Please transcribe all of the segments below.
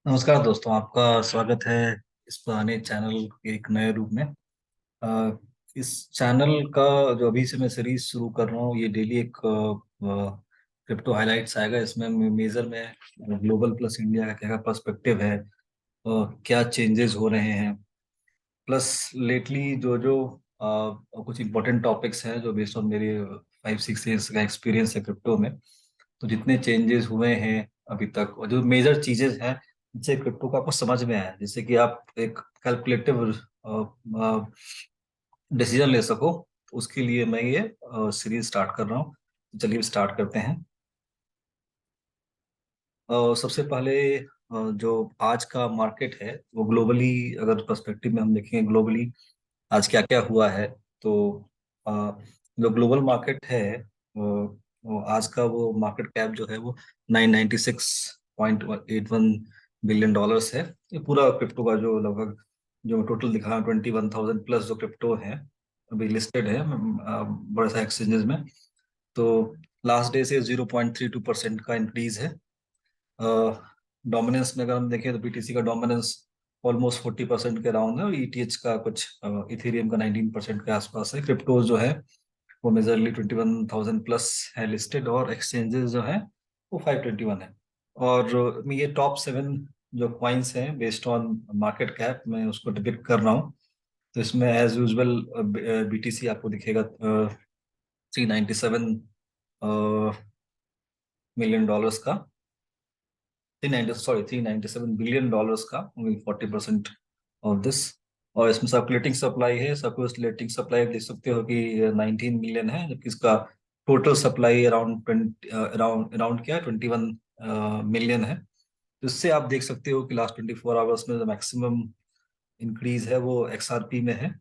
नमस्कार दोस्तों, आपका स्वागत है इस पुराने चैनल के एक नए रूप में। अ, इस चैनल का जो अभी से मैं सीरीज शुरू कर रहा हूँ, ये डेली एक क्रिप्टो हाइलाइट्स आएगा। इसमें मेजर में ग्लोबल प्लस इंडिया का क्या पर्सपेक्टिव है, क्या चेंजेस हो रहे हैं, प्लस लेटली जो जो कुछ इंपॉर्टेंट टॉपिक्स हैं जो बेस्ड ऑन मेरे 5-6 ईयर्स का एक्सपीरियंस है क्रिप्टो में। तो जितने चेंजेस हुए हैं अभी तक, और जो मेजर चीजें हैं जिससे क्रिप्टो को आपको समझ में आया, जिससे कि आप एक कैलकुलेटिव डिसीजन ले सको, तो उसके लिए मैं ये सीरीज स्टार्ट कर रहा हूँ। तो चलिए स्टार्ट करते हैं। सबसे पहले जो आज का मार्केट है वो ग्लोबली, अगर पर्सपेक्टिव में हम देखें ग्लोबली आज क्या क्या हुआ है, तो अ, जो ग्लोबल मार्केट है वो आज का वो मार्केट कैप जो है वो 996.81 बिलियन डॉलर्स है। ये पूरा क्रिप्टो का जो लगभग जो टोटल दिखा रहा है 21,000 प्लस जो क्रिप्टो है अभी लिस्टेड है बड़े सा एक्सचेंजेस में। तो लास्ट डे से 0.32% का इंक्रीज है। डोमिनेंस में अगर हम देखें तो बीटीसी का डोमिनेंस ऑलमोस्ट 40% के अराउंड है, और ईटीएच का कुछ इथेरियम का 19% के आसपास है। क्रिप्टोज जो है वो मेजरली 21,000 प्लस है लिस्टेड, और एक्सचेंजेस जो है वो 521 है। और मैं ये टॉप 7 जो कॉइन्स हैं बेस्ड ऑन मार्केट कैप मैं उसको डिपिक्ट कर रहा हूँ। तो इसमें एज यूजल बीटीसी आपको दिखेगा 397 मिलियन डॉलर्स का, 397 बिलियन डॉलर्स का, 40% ऑफ दिस। और इसमें सर्कुलेटिंग सप्लाई है, सर्कुलेटिंग सप्लाई देख सकते हो कि 19 मिलियन है, जबकि इसका total supply around 20 around around क्या है 21 मिलियन है। तो इससे आप देख सकते हो कि लास्ट 24 आवर्स में जो मैक्सिमम इंक्रीज है वो एक्सआरपी में है।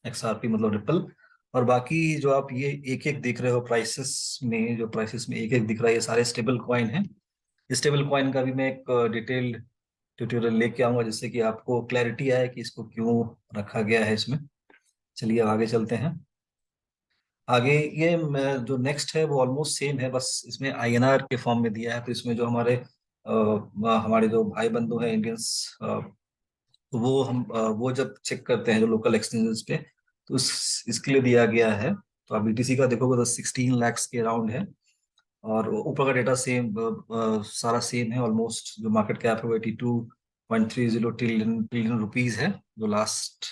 एक्सआरपी मतलब रिपल। और बाकी जो आप ये एक एक दिख रहे हो प्राइसेस में, जो प्राइसेस में एक एक दिख रहा है, ये सारे स्टेबल कॉइन है। स्टेबल कॉइन का भी मैं एक डिटेल्ड ट्यूटोरियल लेके आऊंगा, जिससे कि आपको क्लैरिटी आए कि इसको क्यों रखा गया है इसमें। चलिए अब आगे चलते हैं। आगे ये जो नेक्स्ट है वो ऑलमोस्ट सेम है, बस इसमें आईएनआर के फॉर्म में दिया है। तो इसमें जो हमारे जो भाई बंधु हैं इंडियंस, तो वो वो जब चेक करते हैं जो लोकल एक्सचेंजेस पे, तो इसके लिए दिया गया है। तो आप बीटीसी का देखोगे तो 16 लाख के अराउंड है। और ऊपर का डेटा सेम, सारा सेम है ऑलमोस्ट। जो मार्केट कैप है वो 82.30 ट्रिलियन रुपीज है, जो लास्ट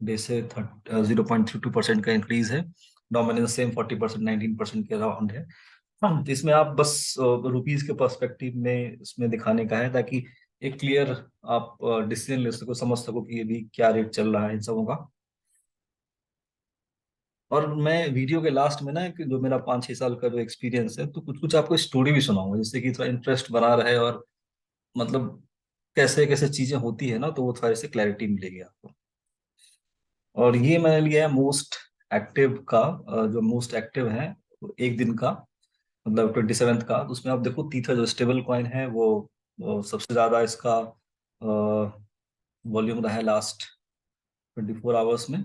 डे से 0.32% का इंक्रीज है। डोमिनेंस सेम 40%, 19% के अराउंड है। तो इसमें आप बस रुपीज के पर्सपेक्टिव में इसमें दिखाने का है, ताकि एक क्लियर आप डिसीजन ले सको, समझ सको कि अभी क्या रेट चल रहा है इन सबों का। और मैं वीडियो के लास्ट में ना, कि जो मेरा 5-6 साल का जो एक्सपीरियंस है, तो कुछ कुछ आपको स्टोरी भी सुनाऊंगा, जिससे कि थोड़ा इंटरेस्ट बना रहे, और मतलब कैसे कैसे चीजें होती है ना, तो वो थोड़ा से क्लैरिटी मिलेगी आपको। और ये मैंने लिया है मोस्ट एक्टिव का, जो मोस्ट एक्टिव है एक दिन का, मतलब 27th का। तो उसमें आप देखो तीसरा जो स्टेबल कॉइन है वो सबसे ज्यादा इसका वॉल्यूम रहा है लास्ट 24 आवर्स में।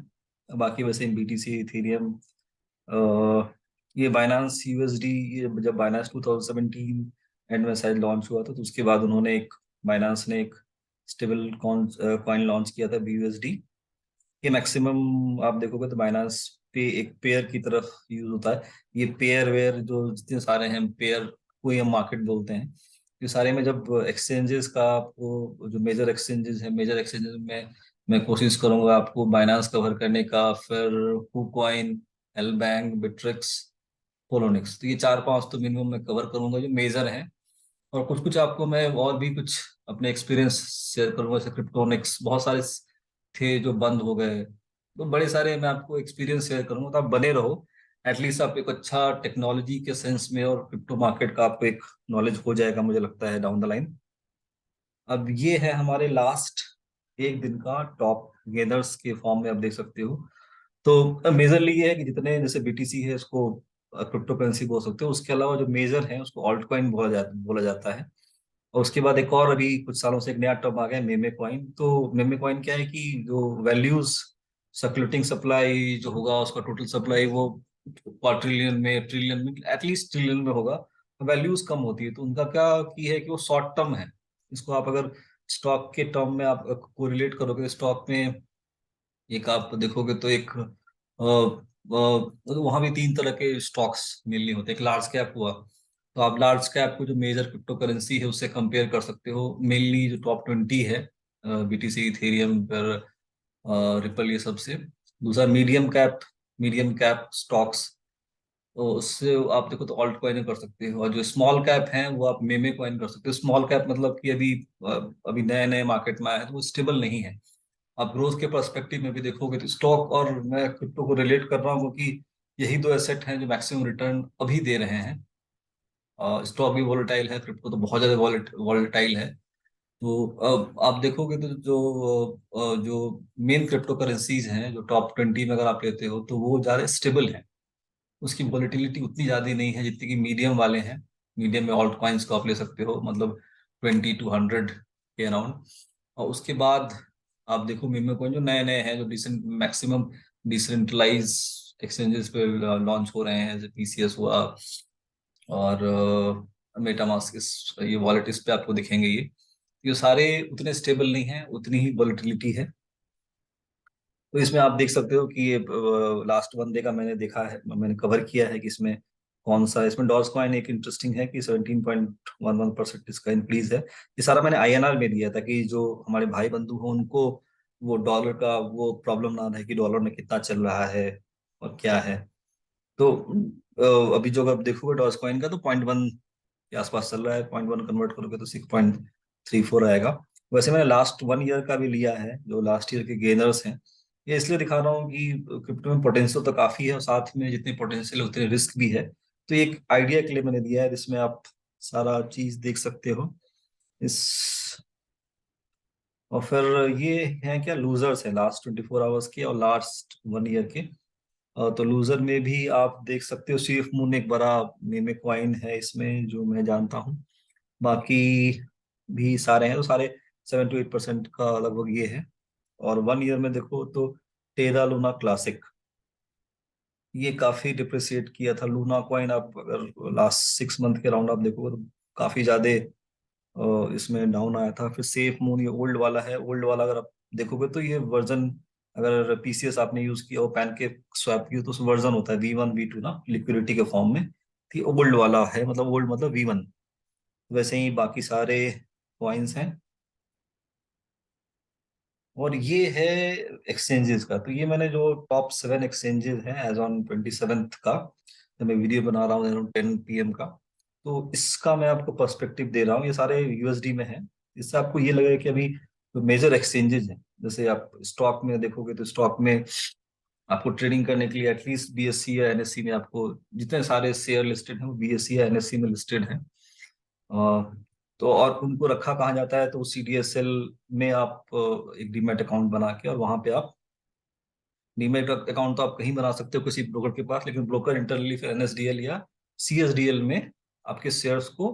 बाकी वैसे बीटीसी, इथेरियम, ये बाइनांस यूएसडी, ये जब बाइनांस 2017 एंड में शायद लॉन्च हुआ था, तो उसके बाद उन्होंने एक, बाइनांस ने एक स्टेबल कॉइन लॉन्च किया था BUSD। ये मैक्सिमम आप देखोगे तो बाइनांस पे एक पेयर की तरफ यूज होता है। ये पेयर वेयर जो जितने सारे हैं पेयर को ही हम मार्केट बोलते हैं। ये सारे में जब एक्सचेंजेस का आपको, जो मेजर एक्सचेंजेस हैं, मेजर एक्सचेंजेस में मैं कोशिश करूंगा आपको बाइनांस कवर करने का, फिर KuCoin, एलबैंक, बिट्रिक्स, पोलोनिक्स। तो ये 4-5 तो मिनिमम मैं कवर करूंगा जो मेजर हैं। और कुछ कुछ आपको मैं और भी कुछ अपने एक्सपीरियंस शेयर करूंगा। जैसे क्रिप्टोनिक्स बहुत सारे थे जो बंद हो गए, तो बड़े सारे मैं आपको एक्सपीरियंस शेयर करूंगा। तो आप बने रहो, एटलीस्ट आप एक अच्छा टेक्नोलॉजी के सेंस में और क्रिप्टो मार्केट का आपको एक नॉलेज हो जाएगा, मुझे लगता है डाउन द लाइन। अब ये है हमारे लास्ट एक दिन का टॉप गेनर्स के फॉर्म में आप देख सकते हो। तो मेजरली ये है कि जितने जैसे बीटीसी है इसको क्रिप्टो करेंसी बोल सकते हो, उसके अलावा जो मेजर है उसको ऑल्ट कॉइन बोला जाता है। और उसके बाद एक और अभी कुछ सालों से एक नया टर्म आ गया है, मेमे कॉइन। तो मेमे कॉइन क्या है कि जो वैल्यूज सर्कुलेटिंग सप्लाई जो होगा, उसका टोटल सप्लाई वो क्वार्ट्रिलियन में, ट्रिलियन में, एटलीस्ट ट्रिलियन में होगा। वैल्यूज कम होती है, तो उनका क्या की है कि वो शॉर्ट टर्म है। इसको आप अगर स्टॉक के टर्म में आप कोरिलेट करोगे स्टॉक में, एक आप देखोगे तो एक वहां भी तीन तरह के स्टॉक्स मेनली होते हैं। एक लार्ज कैप हुआ, तो आप लार्ज कैप को जो मेजर क्रिप्टो करेंसी है उससे कंपेयर कर सकते हो। मेनली जो टॉप 20 है, बीटीसी, इथेरियम पर, रिपल, ये सबसे। दूसरा मीडियम कैप स्टॉक्स, तो उससे आप देखो तो ऑल्ट कॉइन कर सकते हो। और जो स्मॉल कैप हैं वो आप मेमे कॉइन कर सकते हो। स्मॉल कैप मतलब कि अभी नए नए मार्केट में आया है, तो वो स्टेबल नहीं है। आप ग्रोथ के पर्सपेक्टिव में भी देखोगे तो स्टॉक और मैं क्रिप्टो को रिलेट कर रहा हूँ, क्योंकि यही दो एसेट हैं जो मैक्सिमम रिटर्न अभी दे रहे हैं। स्टॉक भी वॉलेटाइल है, क्रिप्टो तो बहुत ज्यादा वॉलेटाइल है। तो आप देखोगे तो जो मेन क्रिप्टो करेंसीज हैं जो टॉप 20 में अगर आप लेते हो, तो वो ज्यादा स्टेबल है। उसकी वॉलेटिलिटी उतनी ज्यादा नहीं है जितनी कि मीडियम वाले हैं। मीडियम में ऑल्ट कॉइन्स को आप ले सकते हो, मतलब 20 to 100 के अराउंड। और उसके बाद आप देखो मीमे कॉइन जो नए नए हैं, जो मैक्सिमम डिसेंट्रलाइज एक्सचेंजेस पे लॉन्च हो रहे हैं, जैसे पीसीएस हुआ और मेटामास्क, इस ये वॉलेट इस पे आपको दिखेंगे। ये सारे उतने स्टेबल नहीं हैं, उतनी ही वॉलेटिलिटी है। तो इसमें आप देख सकते हो कि ये लास्ट वन डे का मैंने देखा है, मैंने कवर किया है कि इसमें कौन सा, इसमें डॉज कॉइन एक इंटरेस्टिंग है कि 17.11% इसका इंक्रीज है। ये सारा मैंने आईएनआर में दिया था कि जो हमारे भाई बंधु हैं उनको वो डॉलर का वो प्रॉब्लम ना रहे कि डॉलर में कितना चल रहा है और क्या है। तो अभी जो आप देखोगे डॉज कॉइन का, तो 0.1 के आसपास चल रहा है। 0.1 कन्वर्ट करोगे तो 6.34 आएगा। वैसे मैंने लास्ट 1 ईयर का भी लिया है, जो लास्ट ईयर के गेनर्स हैं। ये इसलिए दिखा रहा हूँ कि क्रिप्टो में पोटेंशियल तो काफी है, और साथ में जितनी पोटेंशियल है उतनी रिस्क भी है। तो एक आइडिया के लिए मैंने दिया है, जिसमें आप सारा चीज देख सकते हो इस। और फिर ये हैं क्या, लूजर्स हैं लास्ट 24 आवर्स के और लास्ट 1 ईयर के। तो लूजर में भी आप देख सकते हो, स्विफ्ट मून एक बड़ा मेमे कॉइन है इसमें जो मैं जानता हूँ। बाकी भी सारे हैं, तो सारे 7 to 8% का लगभग ये है। और 1 ईयर में देखो तो टेरा लूना क्लासिक, ये काफी डिप्रिसिएट किया था। लूना कॉइन आप अगर लास्ट 6 मंथ के राउंड आप देखोगे तो काफी ज्यादा इसमें डाउन आया था। फिर सेफ मून, ये ओल्ड वाला है। ओल्ड वाला अगर आप देखोगे तो ये वर्जन, अगर पीसीएस आपने यूज किया और पैनकेक स्वैप किया तो उस वर्जन होता है V1 V2 ना, लिक्विडिटी के फॉर्म में। तो ये ओल्ड वाला है, मतलब ओल्ड मतलब V1। वैसे ही बाकी सारे कॉइन्स हैं। और ये है एक्सचेंजेस का। तो ये मैंने जो टॉप 7 एक्सचेंजेस हैं एज ऑन 27th का, जब मैं वीडियो बना रहा हूँ अराउंड 10 PM का, तो इसका मैं आपको पर्सपेक्टिव दे रहा हूँ। ये सारे यूएसडी में है। इससे आपको ये लगेगा कि अभी जो मेजर एक्सचेंजेस हैं, जैसे आप स्टॉक में देखोगे तो स्टॉक में आपको ट्रेडिंग करने के लिए एटलीस्ट बीएससी या एनएससी में, आपको जितने सारे शेयर लिस्टेड हैं वो बीएससी या एनएससी में लिस्टेड हैं। अ, तो और उनको रखा कहाँ जाता है, तो सीडीएसएल में आप एक डीमैट अकाउंट बना के, और वहां पे आप डीमैट अकाउंट तो आप कहीं बना सकते हो किसी ब्रोकर के पास, लेकिन ब्रोकर इंटरनली फिर एनएसडीएल या सीएसडीएल में आपके शेयर्स को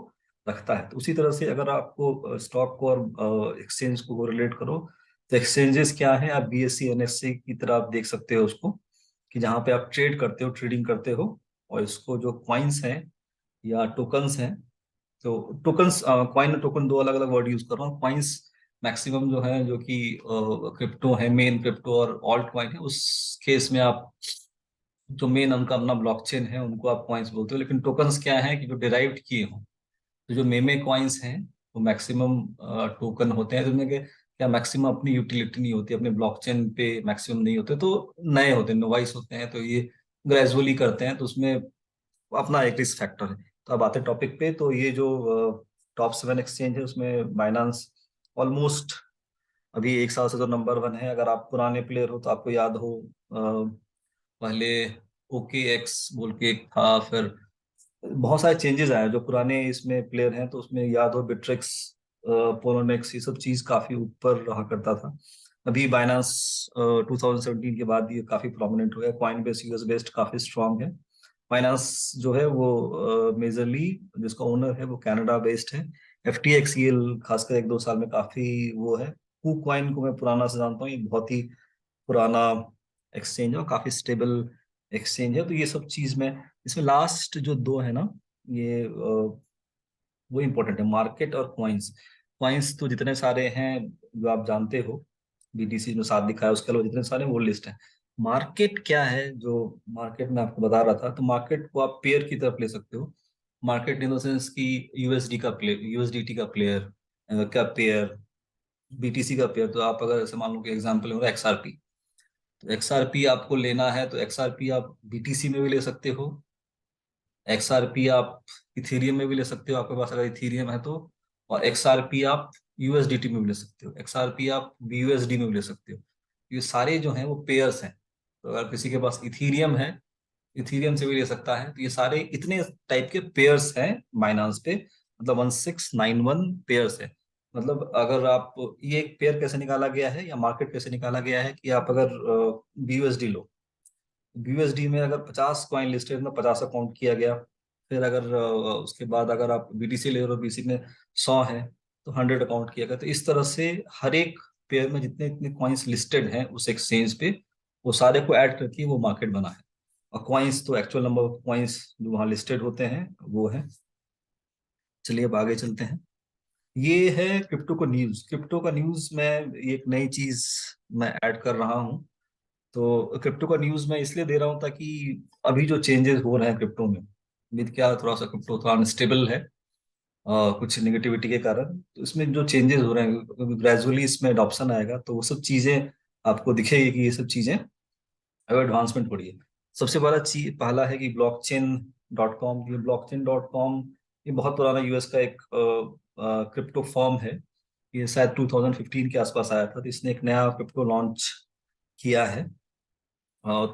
रखता है। तो उसी तरह से अगर आपको स्टॉक को और एक्सचेंज को रिलेट करो, तो एक्सचेंजेस क्या है, आप बीएससी एनएससी की तरह आप देख सकते हो उसको, कि जहाँ पे आप ट्रेड करते हो, ट्रेडिंग करते हो। और इसको जो क्वाइंस हैं या टोकन्स हैं, तो टोकन्स, कॉइन और टोकन दो अलग अलग वर्ड यूज कर रहा हूँ। कॉइन्स मैक्सिमम जो है, जो कि क्रिप्टो है, मेन क्रिप्टो और ऑल्ट कॉइन है, उस केस में आप जो मेन उनका अपना ब्लॉकचेन है उनको आप कॉइन्स बोलते हो। लेकिन टोकन्स क्या है कि जो डिराइव्ड किए हों, तो जो मेमे कॉइन्स हैं वो मैक्सिमम टोकन होते हैं, जिनमें क्या मैक्सिमम अपनी यूटिलिटी नहीं होती, अपने ब्लॉकचेन पे मैक्सिमम नहीं होते, तो नए होते हैं, नोवाइस होते हैं, तो ये ग्रेजुअली करते हैं, तो उसमें अपना एक रिस्क फैक्टर है। तो अब आते टॉपिक पे, तो ये जो टॉप 7 एक्सचेंज है उसमें बाइनांस ऑलमोस्ट अभी 1 साल से तो नंबर 1 है। अगर आप पुराने प्लेयर हो तो आपको याद हो, पहले ओके एक्स बोल के एक था, फिर बहुत सारे चेंजेस आए। जो पुराने इसमें प्लेयर हैं तो उसमें याद हो बिट्रेक्स, पोलोनेक्स, ये सब चीज काफी ऊपर रहा करता था। अभी बाइनांस 2017 के बाद ये काफी प्रोमिनेंट हो गया। कॉइन बेस यूएस बेस्ड काफी स्ट्रांग है। बाइनांस जो है वो मेजरली जिसका ओनर है वो कनाडा बेस्ड है। एफटीएक्स ये खासकर 1-2 साल में काफी वो है। कॉइन को मैं पुराना से जानता हूँ, ये बहुत ही पुराना एक्सचेंज है और काफी स्टेबल एक्सचेंज है। तो ये सब चीज में, इसमें लास्ट जो दो है ना, ये वो इम्पोर्टेंट है, मार्केट और कॉइन्स। कॉइन्स तो जितने सारे हैं जो आप जानते हो, बीटीसी जो साथ दिखा है उसके अलावा जितने सारे वो लिस्ट है। मार्केट क्या है, जो मार्केट में आपको बता रहा था, तो मार्केट को आप पेयर की तरफ ले सकते हो। मार्केट इन द सेंस की यूएसडी का प्लेयर, यूएसडीटी का प्लेयर का पेयर, बीटीसी का पेयर। तो आप अगर ऐसे मान लो कि एग्जाम्पल हो एक्सआरपी, तो एक्सआरपी आपको लेना है तो एक्सआरपी आप बीटीसी में भी ले सकते हो, एक्सआरपी आप इथेरियम में भी ले सकते हो आपके पास अगर इथेरियम है तो, और एक्सआरपी आप यूएसडीटी में भी ले सकते हो, एक्सआरपी आप बीयूएसडी में भी ले सकते हो। ये सारे जो हैं वो पेयर्स हैं। तो अगर किसी के पास इथेरियम है, इथेरियम से भी ले सकता है। तो ये सारे इतने टाइप के पेयर्स हैं बाइनांस पे, मतलब 1691 पेयर्स है। मतलब अगर आप, ये एक पेयर कैसे निकाला गया है या मार्केट कैसे निकाला गया है कि आप अगर बीयूएसडी लो, बीयूएसडी में अगर 50 कॉइन लिस्टेड में 50 अकाउंट किया गया। फिर अगर उसके बाद अगर आप बीटीसी ले रहे हो, बीसी में 100 है तो 100 अकाउंट किया गया। तो इस तरह से हर एक पेयर में जितने इतने कॉइन्स लिस्टेड हैं उस एक्सचेंज पे, वो सारे को ऐड करके वो मार्केट बना है। और कॉइन्स तो एक्चुअल नंबर ऑफ कॉइन्स जो वहाँ लिस्टेड होते हैं वो है। चलिए अब आगे चलते हैं। ये है क्रिप्टो का न्यूज। क्रिप्टो का न्यूज में एक नई चीज मैं ऐड कर रहा हूँ। तो क्रिप्टो का न्यूज मैं इसलिए दे रहा हूँ ताकि अभी जो चेंजेस हो रहे हैं क्रिप्टो में, विद क्या थोड़ा सा क्रिप्टो थोड़ा अनस्टेबल है कुछ नेगेटिविटी के कारण। तो इसमें जो चेंजेस हो रहे हैं ग्रेजुअली इसमें अडॉप्शन आएगा तो वो सब चीजें आपको दिखेगी कि ये सब चीजें अब एडवांसमेंट हो रही है। सबसे बड़ा चीज पहला है कि blockchain.com। ये blockchain.com ये बहुत पुराना यूएस का एक क्रिप्टो फर्म है। ये शायद 2015 के आसपास आया था। तो इसने एक नया क्रिप्टो लॉन्च किया है।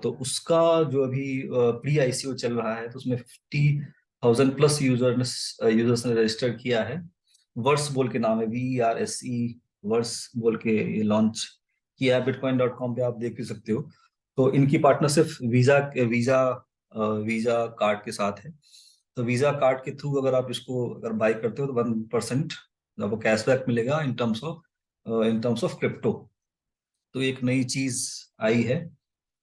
तो उसका जो अभी प्री आईसीओ चल रहा है तो उसमें 50,000 प्लस यूजर्स ने रजिस्टर किया है। वर्स बोल के नाम है, VERSE, वर्स बोल के ये लॉन्च किया है। bitcoin.com पे आप देख भी सकते हो। तो इनकी partnership visa visa visa card के साथ है। तो वीजा कार्ड के थ्रू अगर आप इसको अगर बाई करते हो तो 1% आपको कैशबैक मिलेगा इन टर्म्स ऑफ क्रिप्टो। तो एक नई चीज आई है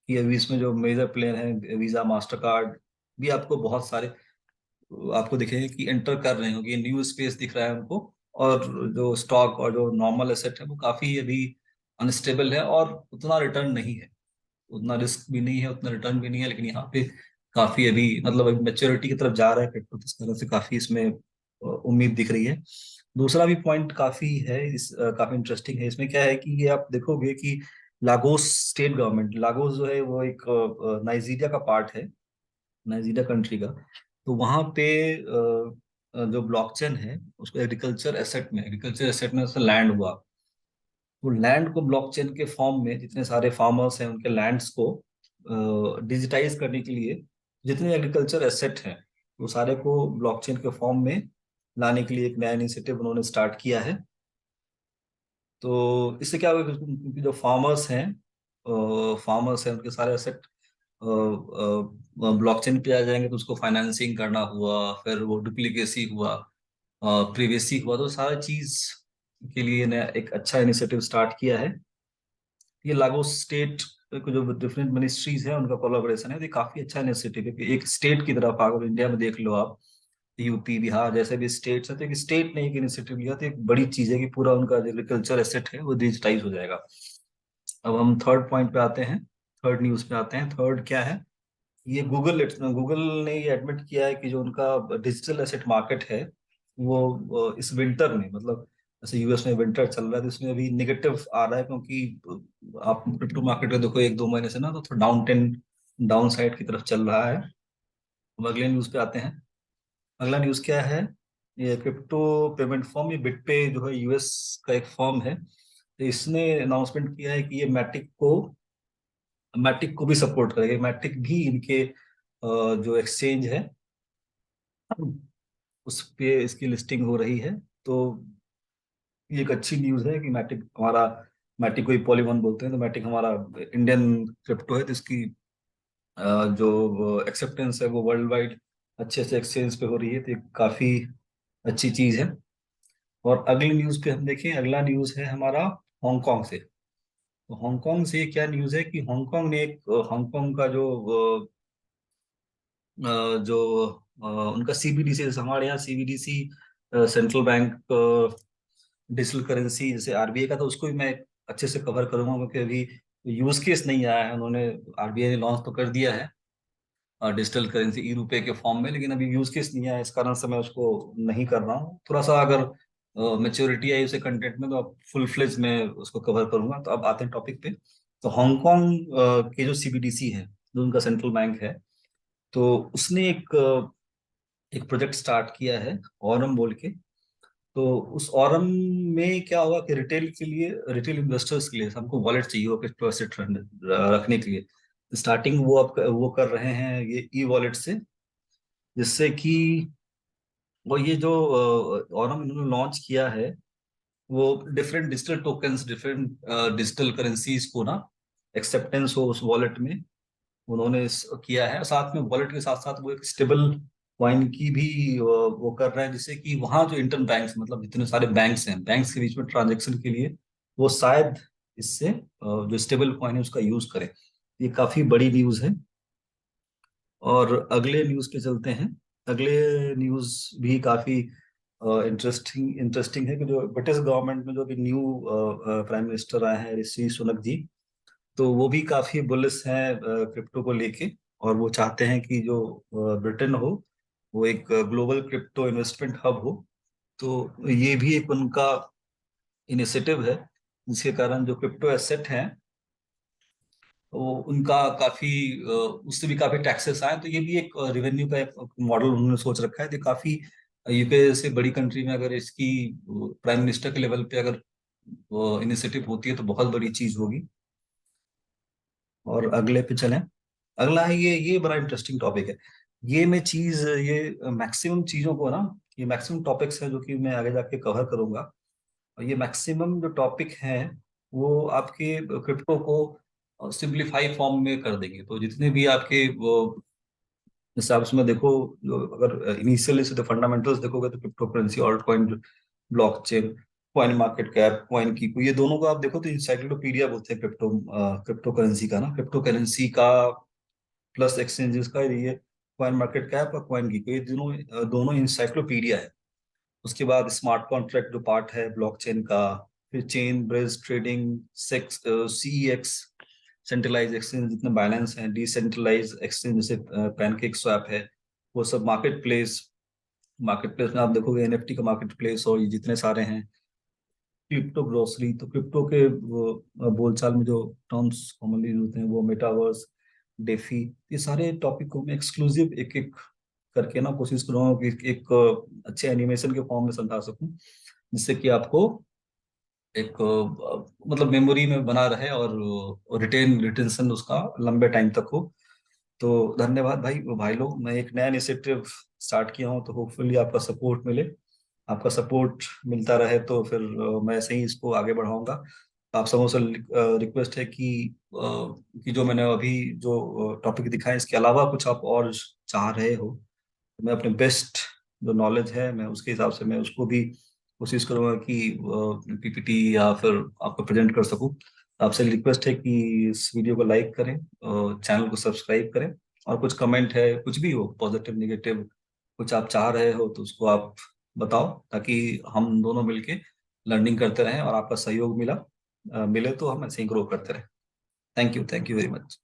कि अभी इसमें जो मेजर प्लेयर हैं वीजा मास्टर कार्ड भी आपको बहुत सारे आपको दिखेंगे कि एंटर कर रहे हो, कि न्यू स्पेस दिख रहा है उनको। और जो स्टॉक और जो नॉर्मल एसेट है वो काफी अभी अनस्टेबल है और उतना रिटर्न नहीं है, उतना रिस्क भी नहीं है, उतना रिटर्न भी नहीं है। लेकिन यहाँ पे काफी अभी मतलब अभी मेच्योरिटी की तरफ जा रहा है क्रिप्टो, तो इस तरह से काफी इसमें उम्मीद दिख रही है। दूसरा भी पॉइंट काफी है काफी इंटरेस्टिंग है। इसमें क्या है कि ये आप देखोगे कि लागोस स्टेट गवर्नमेंट, लागोस जो है वो एक नाइजीरिया का पार्ट है, नाइजीरिया कंट्री का। तो वहाँ पे जो ब्लॉकचेन है उसको एग्रीकल्चर एसेट में लैंड हुआ। तो लैंड को ब्लॉकचेन के फॉर्म में जितने सारे फार्मर्स हैं उनके लैंड्स को डिजिटाइज करने के लिए जितने एग्रीकल्चर एसेट हैं वो सारे को ब्लॉकचेन के फॉर्म में लाने के लिए एक नया इनिशिएटिव उन्होंने स्टार्ट किया है। तो इससे क्या होगा कि उनके जो फार्मर्स हैं उनके सारे एसेट ब्लॉकचेन पे आ जाएंगे। तो उसको फाइनेंसिंग करना हुआ, फिर वो डुप्लीकेसी हुआ, प्रीवियसी हुआ, तो सारा चीज के लिए नया एक अच्छा इनिशिएटिव स्टार्ट किया है। ये लागोस स्टेट को जो डिफरेंट मिनिस्ट्रीज है उनका कोलाबोरेशन है। तो ये काफी अच्छा इनिशिएटिव है कि एक स्टेट की तरफ अगर इंडिया में देख लो आप, यूपी बिहार जैसे भी स्टेट्स है, तो एक स्टेट ने एक इनिशिएटिव लिया तो एक बड़ी चीज है कि पूरा उनका जो एग्रीकल्चर एसेट है वो डिजिटाइज हो जाएगा। अब हम थर्ड पॉइंट पे आते हैं, थर्ड न्यूज पे आते हैं। थर्ड क्या है, ये गूगल ने ये एडमिट किया है कि जो उनका डिजिटल एसेट मार्केट है वो इस विंटर में, मतलब जैसे यूएस में विंटर चल रहा है तो इसमें अभी निगेटिव आ रहा है। क्योंकि आप क्रिप्टो मार्केट में देखो एक दो महीने से ना तो थोड़ा डाउन साइड की तरफ चल रहा है। अब अगले न्यूज पे आते हैं। अगला न्यूज क्या है, ये क्रिप्टो पेमेंट फॉर्म, ये बिटपे जो है यूएस का एक फॉर्म है। तो इसने अनाउंसमेंट किया है कि ये मैटिक को भी सपोर्ट करेगा। मैटिक भी इनके जो एक्सचेंज है उस पे इसकी लिस्टिंग हो रही है। तो ये एक अच्छी न्यूज है कि मैटिक को ही पॉलीगॉन बोलते हैं। तो मैटिक हमारा इंडियन क्रिप्टो है तो इसकी जो एक्सेप्टेंस है वो वर्ल्ड वाइड अच्छे से एक्सचेंज पे हो रही है। तो ये काफी अच्छी चीज है। और अगली न्यूज पे हम देखें, अगला न्यूज है हमारा हांगकांग से। तो हांगकांग से क्या न्यूज है कि हांगकांग ने एक हांगकांग का जो उनका सीबीडीसी, हमारे यहाँ CBDC central bank digital currency जैसे आरबीआई का, तो उसको भी मैं अच्छे से कवर करूंगा, क्योंकि अभी यूज केस नहीं आया है। उन्होंने, आरबीआई ने लॉन्च तो कर दिया है डिजिटल करेंसी ई रुपए के फॉर्म में, लेकिन अभी यूज केस नहीं आया, इस कारण से मैं उसको नहीं कर रहा हूँ। थोड़ा सा अगर मेच्योरिटी आई उसे कंटेंट में, तो अब फुल फ्लेज में उसको कवर करूंगा। तो अब आते हैं टॉपिक पे। तो हांगकांग के जो सीबीडीसी है, जो उनका सेंट्रल बैंक है, तो उसने एक प्रोजेक्ट स्टार्ट किया है, ऑरम बोल के। तो उस ऑरम में क्या हुआ कि रिटेल के लिए, रिटेल इन्वेस्टर्स के लिए हमको वॉलेट चाहिए हो क्रिप्टो एसेट रखने के लिए। स्टार्टिंग वो अब वो कर रहे हैं ये ई वॉलेट से, जिससे कि वो ये जो ऑरम इन्होंने लॉन्च किया है, वो different digital tokens, different digital currencies को ना एक्सेप्टेंस हो उस वॉलेट में, उन्होंने किया है। साथ में वॉलेट के साथ साथ वो एक स्टेबल कॉइन की भी वो कर रहे हैं, जिससे कि वहाँ जो इंटर बैंक्स, मतलब जितने सारे बैंक्स हैं, बैंक्स के बीच में ट्रांजेक्शन के लिए वो शायद इससे जो स्टेबल कॉइन है उसका यूज करें। ये काफी बड़ी न्यूज है। और अगले न्यूज पे चलते हैं। अगले न्यूज भी काफी इंटरेस्टिंग इंटरेस्टिंग है कि जो ब्रिटिश गवर्नमेंट में जो भी न्यू प्राइम मिनिस्टर आए हैं, ऋषि सुनक जी, तो वो भी काफी बुलिश हैं क्रिप्टो को लेके। और वो चाहते हैं कि जो ब्रिटेन हो वो एक ग्लोबल क्रिप्टो इन्वेस्टमेंट हब हो। तो ये भी एक उनका इनिशिएटिव है, जिसके कारण जो क्रिप्टो एसेट हैं वो उनका काफी उससे भी काफी टैक्सेस आए। तो ये भी एक रेवेन्यू का एक मॉडल उन्होंने सोच रखा है। तो काफी यूके से बड़ी कंट्री में अगर इसकी प्राइम मिनिस्टर के लेवल पे अगर इनिशिएटिव होती है तो बहुत बड़ी चीज होगी। और अगले पे चलें। अगला है ये बड़ा इंटरेस्टिंग टॉपिक है। ये मैं चीज ये मैक्सिमम चीजों को ना, ये मैक्सिमम टॉपिक्स है जो कि मैं आगे जाके कवर करूंगा। और ये मैक्सिमम जो टॉपिक हैं वो आपके क्रिप्टो को सिंप्लीफाई फॉर्म में कर देंगे। तो जितने भी आपके वो हिसाब से मैं देखो, जो अगर इनिशियली से फंडामेंटल्स देखोगे तो crypto currency, alt coin, blockchain, coin market cap, coin की ये दोनों को आप देखो तो इंसाइक्लोपीडिया बोलते हैं क्रिप्टो क्रिप्टो करेंसी का ना। क्रिप्टो करेंसी का प्लस एक्सचेंजेस का ये कॉइन मार्केट कैप और कॉइन की, ये दोनों दोनों इंसाइक्लोपीडिया है। उसके बाद स्मार्ट कॉन्ट्रैक्ट जो पार्ट है ब्लॉकचेन का, फिर चेन ब्रिज ट्रेडिंग, सेक्स, सीईएक्स, सेंट्रलाइज एक्सचेंज जितने बैलेंस हैं, डिसेंट्रलाइज एक्सचेंज जैसे पैनकेक स्वैप है, वो सब मार्केट प्लेस। मार्केट प्लेस में आप देखोगे एनएफटी का मार्केट प्लेस, और ये जितने सारे हैं क्रिप्टो ग्रोसरी। तो क्रिप्टो के वो बोलचाल में जो टर्म्स कॉमनली यूज होते हैं वो मेटावर्स, डेफी, ये सारे टॉपिक को मैं एक्सक्लूसिव एक एक करके ना कोशिश करूंगा कि एक अच्छे एनिमेशन के फॉर्म में समझा सकूं, जिससे कि आपको एक मतलब मेमोरी में बना रहे, और रिटेंशन उसका लंबे टाइम तक हो। तो धन्यवाद भाई भाई लोग। मैं एक नया इनिशिएटिव स्टार्ट किया हूँ, तो होपफुली आपका सपोर्ट मिले। आपका सपोर्ट मिलता रहे तो फिर मैं ऐसे ही इसको आगे बढ़ाऊंगा। आप सबों से रिक्वेस्ट है कि जो मैंने अभी जो टॉपिक दिखाए, इसके अलावा कुछ आप और चाह रहे हो, तो मैं अपने बेस्ट जो नॉलेज है मैं उसके हिसाब से मैं उसको भी कोशिश करूंगा कि पीपीटी या फिर आपको प्रेजेंट कर सकूं। आपसे रिक्वेस्ट है कि इस वीडियो को लाइक करें, चैनल को सब्सक्राइब करें, और कुछ कमेंट है, कुछ भी हो, पॉजिटिव नेगेटिव, कुछ आप चाह रहे हो तो उसको आप बताओ, ताकि हम दोनों मिलके लर्निंग करते रहें और आपका सहयोग मिले तो हम ऐसे ही ग्रो करते रहें। Thank you very much.